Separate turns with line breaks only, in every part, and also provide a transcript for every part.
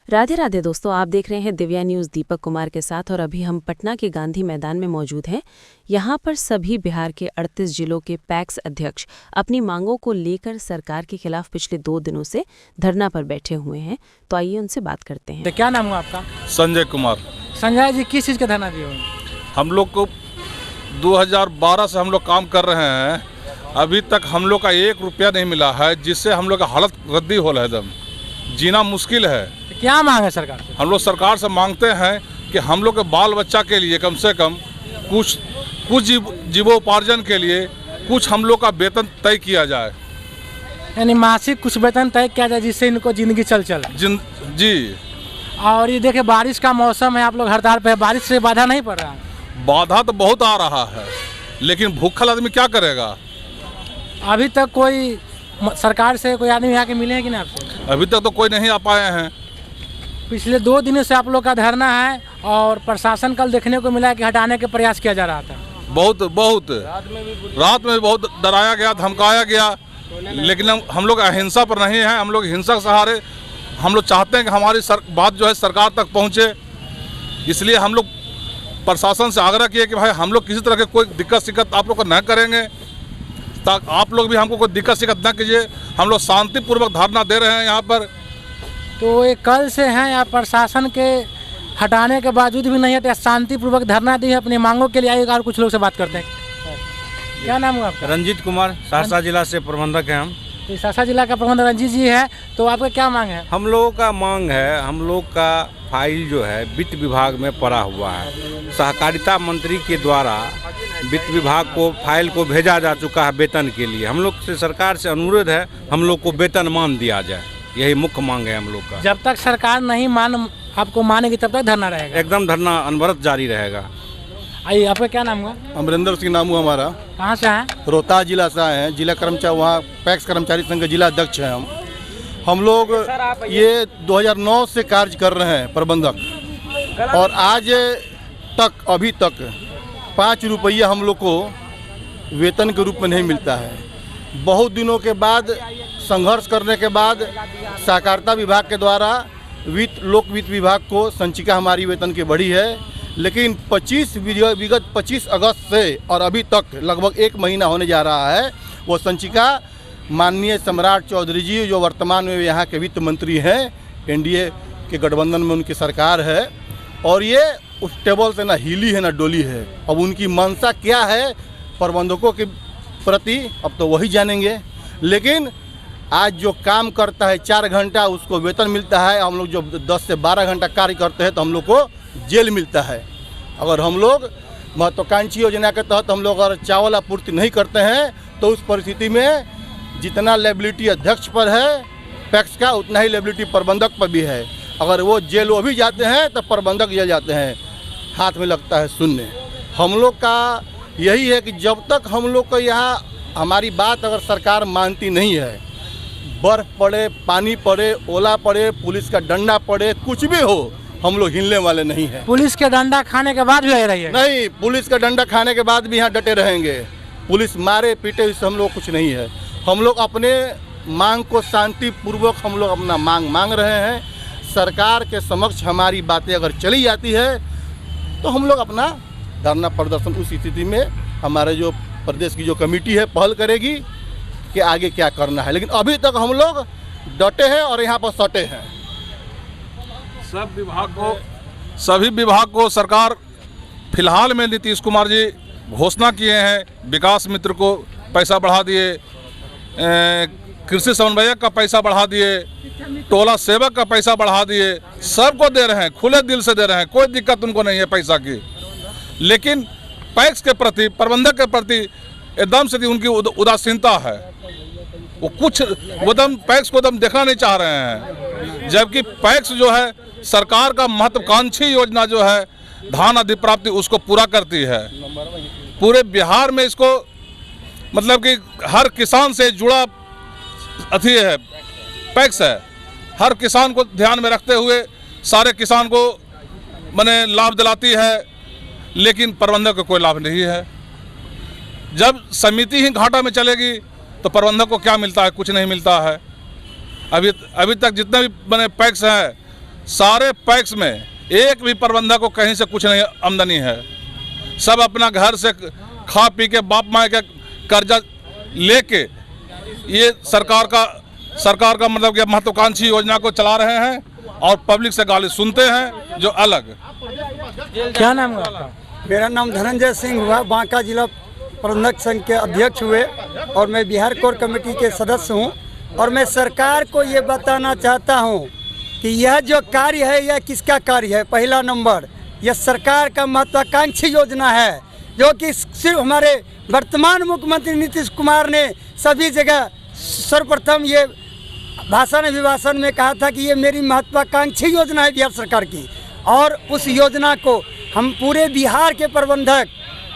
राधे राधे दोस्तों, आप देख रहे हैं दिव्या न्यूज़ दीपक कुमार के साथ। और अभी हम पटना के गांधी मैदान में मौजूद हैं। यहाँ पर सभी बिहार के 38 जिलों के पैक्स अध्यक्ष अपनी मांगों को लेकर सरकार के खिलाफ पिछले 2 दिनों से धरना पर बैठे हुए हैं। तो आइए उनसे बात करते हैं।
क्या नाम हुआ आपका?
संजय कुमार।
संजय जी, किस चीज़ का धरना दिए हुए?
हम लोग को 2012 से हम लोग काम कर रहे हैं, अभी तक हम लोग का 1 रुपया नहीं मिला है, जिससे हम लोग का हालत रद्दी हो रहा है, एकदम जीना मुश्किल है।
तो क्या मांग है सरकार से?
हम लोग सरकार से मांगते हैं कि हम लोग के बाल बच्चा के लिए कम से कम कुछ जीवोपार्जन के लिए कुछ हम लोग का वेतन तय किया जाए,
यानी मासिक कुछ वेतन तय किया जाए जिससे इनको जिंदगी चल
जी।
और ये देखिए, बारिश का मौसम है, आप लोग हड़ताल पे है, बारिश से बाधा नहीं पड़ रहा है?
बाधा तो बहुत आ रहा है, लेकिन भूखल आदमी क्या करेगा।
अभी तक कोई सरकार से कोई आदमी आके मिले हैं कि नहीं आपसे?
अभी तक तो कोई नहीं आ पाए हैं।
पिछले 2 दिनों से आप लोग का धरना है और प्रशासन कल देखने को मिला कि हटाने के प्रयास किया जा रहा था।
बहुत रात में भी बहुत डराया गया, धमकाया गया, लेकिन हम लोग अहिंसा पर नहीं हैं। हम लोग हिंसा के सहारे हम लोग चाहते हैं कि हमारी बात जो है सरकार तक पहुंचे। इसलिए हम लोग प्रशासन से आग्रह किए कि भाई हम लोग किसी तरह के कोई दिक्कत शिक्कत आप लोग को न करेंगे, ताकि आप लोग भी हमको कोई दिक्कत शिक्कत न कीजिए। हम लोग शांतिपूर्वक धरना दे रहे हैं यहाँ पर।
तो ये कल से हैं या प्रशासन के हटाने के बावजूद भी नहीं हटे, शांतिपूर्वक धरना दी है अपनी मांगों के लिए? आइएगा और कुछ लोग से बात करते हैं। क्या नाम हुआ आपका?
रंजीत कुमार, सहरसा जिला से प्रबंधक हैं हम।
तो सहरसा जिला का प्रबंधक रंजीत जी है, तो आपका क्या मांग है?
हम लोगों का मांग है, हम लोग का फाइल जो है वित्त विभाग में पड़ा हुआ है। सहकारिता मंत्री के द्वारा वित्त विभाग को फाइल को भेजा जा चुका है वेतन के लिए। हम लोग से सरकार से अनुरोध है हम लोग को वेतनमान दिया जाए, यही मुख्य मांग है हम लोग का।
जब तक सरकार नहीं आपको मानेगी तब तक धरना रहेगा?
एकदम धरना अनवरत जारी रहेगा।
आइए, आपका क्या नाम हुआ?
अमरिंदर सिंह नाम हुआ हमारा।
कहाँ से हैं?
रोहतास जिला से आए हैं, जिला कर्मचारी, वहाँ पैक्स कर्मचारी संघ के जिला अध्यक्ष हैं हम लोग ये 2009 से कार्य कर रहे हैं प्रबंधक, और आज तक अभी तक 5 रुपया हम लोग को वेतन के रूप में नहीं मिलता है। बहुत दिनों के बाद संघर्ष करने के बाद सहकारिता विभाग के द्वारा लोक वित्त विभाग को संचिका हमारी वेतन की बढ़ी है, लेकिन विगत 25 अगस्त से और अभी तक लगभग 1 महीना होने जा रहा है, वो संचिका माननीय सम्राट चौधरी जी, जो वर्तमान में यहाँ के वित्त मंत्री हैं, एनडीए के गठबंधन में उनकी सरकार है, और ये उस टेबल से ना हिली है ना डोली है। अब उनकी मंशा क्या है प्रबंधकों के प्रति अब तो वही जानेंगे। लेकिन आज जो काम करता है 4 घंटा उसको वेतन मिलता है, हम लोग जो 10 से 12 घंटा कार्य करते हैं तो हम लोग को जेल मिलता है। अगर हम लोग महत्वाकांक्षी योजना के तहत हम लोग अगर चावल आपूर्ति नहीं करते हैं तो उस परिस्थिति में जितना लायबिलिटी अध्यक्ष पर है पैक्स का, उतना ही लायबिलिटी प्रबंधक पर भी है। अगर वो जेल वो भी जाते हैं तो प्रबंधक जेल जाते हैं, हाथ में लगता है शून्य। हम लोग का यही है कि जब तक हम लोग को यहाँ हमारी बात अगर सरकार मानती नहीं है, बर्फ़ पड़े, पानी पड़े, ओला पड़े, पुलिस का डंडा पड़े, कुछ भी हो, हम लोग हिलने वाले नहीं हैं।
पुलिस के डंडा खाने के बाद भी लग रही है? नहीं,
पुलिस का डंडा खाने के बाद भी यहाँ डटे रहेंगे। पुलिस मारे पीटे इससे हम लोग कुछ नहीं है। हम लोग अपने मांग को शांतिपूर्वक हम लोग अपना मांग रहे हैं। सरकार के समक्ष हमारी बातें अगर चली जाती है तो हम लोग अपना धरना प्रदर्शन उस स्थिति में हमारे जो प्रदेश की जो कमेटी है पहल करेगी कि आगे क्या करना है। लेकिन अभी तक हम लोग डटे हैं और यहाँ पर सटे हैं।
सभी विभाग को सरकार फिलहाल में नीतीश कुमार जी घोषणा किए हैं, विकास मित्र को पैसा बढ़ा दिए, कृषि समन्वयक का पैसा बढ़ा दिए, टोला सेवक का पैसा बढ़ा दिए, सबको दे रहे हैं, खुले दिल से दे रहे हैं, कोई दिक्कत उनको नहीं है पैसा की। लेकिन पैक्स के प्रति, प्रबंधक के प्रति एकदम से उनकी उदासीनता है। वो दम पैक्स को दम देखना नहीं चाह रहे हैं, जबकि पैक्स जो है सरकार का महत्वाकांक्षी योजना जो है धान अधिप्राप्ति उसको पूरा करती है। पूरे बिहार में इसको मतलब कि हर किसान से जुड़ा अथी है, पैक्स है। हर किसान को ध्यान में रखते हुए सारे किसान को माने लाभ दिलाती है, लेकिन प्रबंधक को कोई लाभ नहीं है। जब समिति ही घाटा में चलेगी तो प्रबंधक को क्या मिलता है? कुछ नहीं मिलता है। अभी तक जितने भी बने पैक्स हैं सारे पैक्स में एक भी प्रबंधक को कहीं से कुछ नहीं आमदनी है। सब अपना घर से खा पी के बाप माँ का कर्जा लेके ये सरकार का मतलब कि महत्वाकांक्षी योजना को चला रहे हैं और पब्लिक से गाली सुनते हैं जो अलग।
क्या नाम है आपका?
मेरा नाम धनंजय सिंह हुआ, बांका जिला प्रबंधक संघ के अध्यक्ष हुए और मैं बिहार कोर कमेटी के सदस्य हूं। और मैं सरकार को ये बताना चाहता हूं कि यह जो कार्य है यह किसका कार्य है। पहला नंबर, यह सरकार का महत्वाकांक्षी योजना है जो कि सिर्फ हमारे वर्तमान मुख्यमंत्री नीतीश कुमार ने सभी जगह सर्वप्रथम ये भाषण अभिभाषण में कहा था कि ये मेरी महत्वाकांक्षी योजना है बिहार सरकार की। और उस योजना को हम पूरे बिहार के प्रबंधक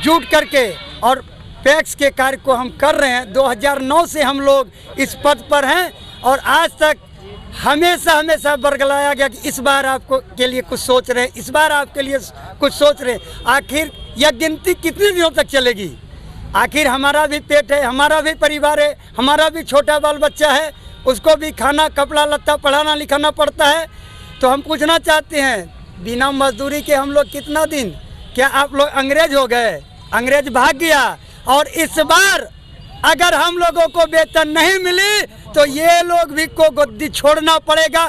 जुट करके और पैक्स के कार्य को हम कर रहे हैं। 2009 से हम लोग इस पद पर हैं और आज तक हमेशा बरगलाया गया कि इस बार आपको के लिए कुछ सोच रहे हैं, इस बार आपके लिए कुछ सोच रहे हैं। आखिर यह गिनती कितने दिनों तक चलेगी? आखिर हमारा भी पेट है, हमारा भी परिवार है, हमारा भी छोटा बाल बच्चा है, उसको भी खाना कपड़ा लत्ता पढ़ाना लिखाना पड़ता है। तो हम पूछना चाहते हैं, बिना मजदूरी के हम लोग कितना दिन? क्या आप लोग अंग्रेज हो गए? अंग्रेज भाग गया। और इस बार अगर हम लोगों को वेतन नहीं मिली तो ये लोग भी को गद्दी छोड़ना पड़ेगा।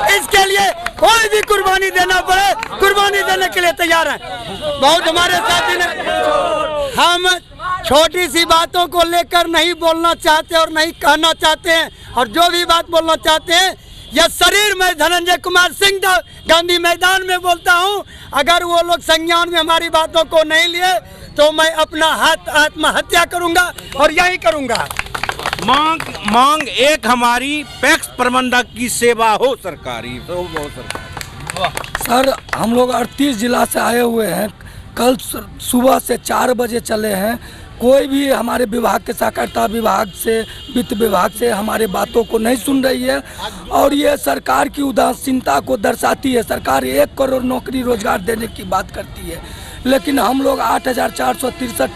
इसके लिए कोई भी कुर्बानी देना पड़े, कुर्बानी देने के लिए तैयार हैं। बहुत हमारे साथी ने, हम छोटी सी बातों को लेकर नहीं बोलना चाहते और नहीं कहना चाहते हैं। और जो भी बात बोलना चाहते हैं यह शरीर में धनंजय कुमार सिंह गांधी मैदान में बोलता हूं। अगर वो लोग संज्ञान में हमारी बातों को नहीं लिए तो मैं अपना आत्महत्या करूंगा और यही करूंगा।
मांग एक हमारी पैक्स प्रबंधक की सेवा हो सरकारी, तो हो सरकारी।
सर, हम लोग 38 जिला से आए हुए हैं। कल सुबह से 4 बजे चले हैं। कोई भी हमारे विभाग के सहकारिता विभाग से, वित्त विभाग से हमारे बातों को नहीं सुन रही है और ये सरकार की उदासीनता को दर्शाती है। सरकार 1 करोड़ नौकरी रोजगार देने की बात करती है, लेकिन हम लोग 8,463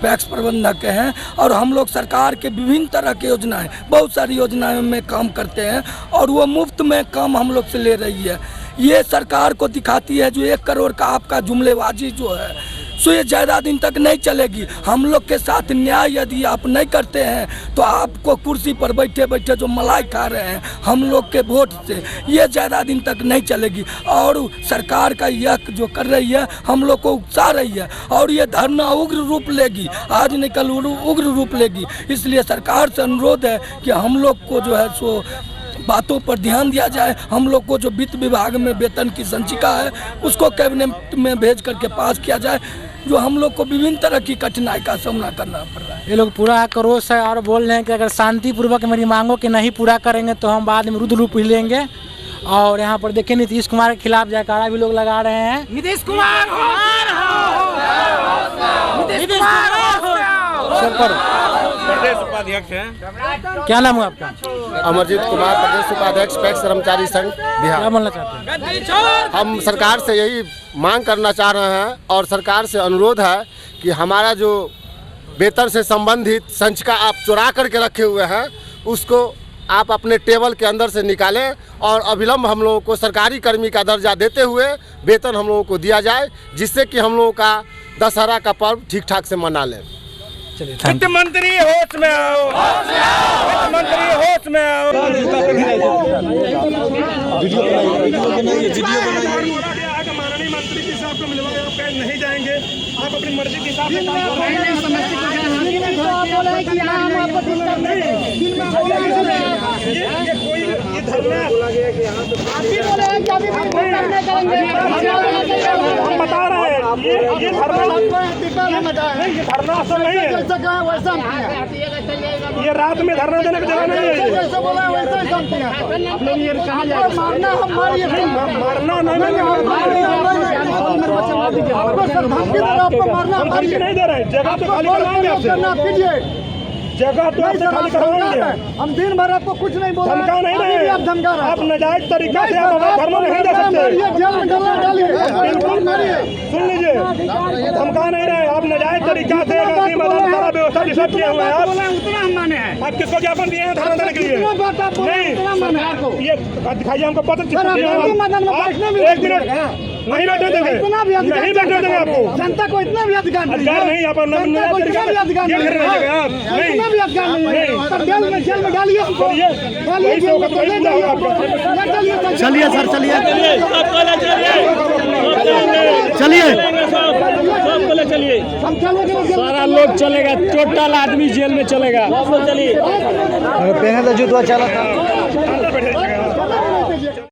पैक्स प्रबंधक हैं और हम लोग सरकार के विभिन्न तरह की योजनाएं, बहुत सारी योजनाओं में काम करते हैं और वो मुफ्त में काम हम लोग से ले रही है। ये सरकार को दिखाती है जो 1 करोड़ का आपका जुमलेबाजी जो है सो ये ज़्यादा दिन तक नहीं चलेगी। हम लोग के साथ न्याय यदि आप नहीं करते हैं तो आपको कुर्सी पर बैठे बैठे जो मलाई खा रहे हैं हम लोग के वोट से, ये ज़्यादा दिन तक नहीं चलेगी। और सरकार का यह जो कर रही है हम लोग को उकसा रही है और ये धरना उग्र रूप लेगी, आज नहीं कल उग्र रूप लेगी। इसलिए सरकार से अनुरोध है कि हम लोग को जो है सो बातों पर ध्यान दिया जाए। हम लोग को जो वित्त विभाग में वेतन की संचिका है उसको कैबिनेट में भेज करके पास किया जाए, जो हम लोग को विभिन्न तरह की कठिनाई का सामना करना पड़ रहा है।
ये लोग पूरा आक्रोश है और बोल रहे हैं कि अगर शांतिपूर्वक मेरी मांगों के नहीं पूरा करेंगे तो हम बाद में रुद्र रूप लेंगे। और यहाँ पर देखिए नीतीश कुमार के खिलाफ जयकारा भी लोग लगा रहे हैं। नीतीश कुमार
प्रदेश उपाध्यक्ष हैं।
क्या नाम है आपका?
अमरजीत कुमार, प्रदेश उपाध्यक्ष पैक्स कर्मचारी संघ बिहार।
क्या बोलना चाहते हैं?
हम सरकार से यही मांग करना चाह रहे हैं और सरकार से अनुरोध है कि हमारा जो वेतन से संबंधित संचिका आप चुरा करके रखे हुए हैं उसको आप अपने टेबल के अंदर से निकालें और अविलंब हम लोगों को सरकारी कर्मी का दर्जा देते हुए वेतन हम लोगों को दिया जाए, जिससे कि हम लोगों का दशहरा का पर्व ठीक ठाक से मना लें।
वित्त मंत्री होश में आओ, वित्त मंत्री होश में आओ।
माननीय मंत्री जी से आपको मिलवाए, आप कहीं नहीं जाएंगे, आप अपनी मर्जी के हिसाब से ये धरना हम बता रहे हैं, ये धरना असल नहीं है, ये रात में धरना देने की जगह नहीं है। मारना नहीं दे रहे, जगह तो खाली कराएंगे आपसे। जगह तो आपसे खाली करवाएंगे।
हम दिन भर आपको कुछ नहीं बोला,
धमका नहीं
अभी भी
रहे,
आप धमका रहे हैं।
आप नाजायज तरीका से आप हमारा धर्म नहीं दे सकते।
जेल में डालिए।
बिल्कुल सुन लीजिए, धमका नहीं रहे, आप नाजायज तरीका से गांधी मैदान सारा व्यवस्था डिस्टर्ब किए हुए हैं।
उतना हम माने हैं।
आप किसको ज्ञापन दिए हैं धरना देने के लिए? नहीं, ये दिखाइए हमको पत्र।
मैदान में बैठने भी
एक मिनट नहीं बैठने देंगे,
इतना भी अधिकार
नहीं बैठने देंगे आपको।
जनता को इतना भी अधिकार नहीं
अधिकार नहीं, आप
जनता को इतना भी अधिकार नहीं है।
नहीं,
इतना भी अधिकार नहीं है। तब जेल में डालिए हमको।
चलिए,
डालिए जेल में,
वही
ले जाइए
आपका।
चलिए सर, चलिए हम चलेंगे।
सारा लोग चलेगा, टोटल आदमी जेल में चलेगा।
चलिए
अंदर बैठे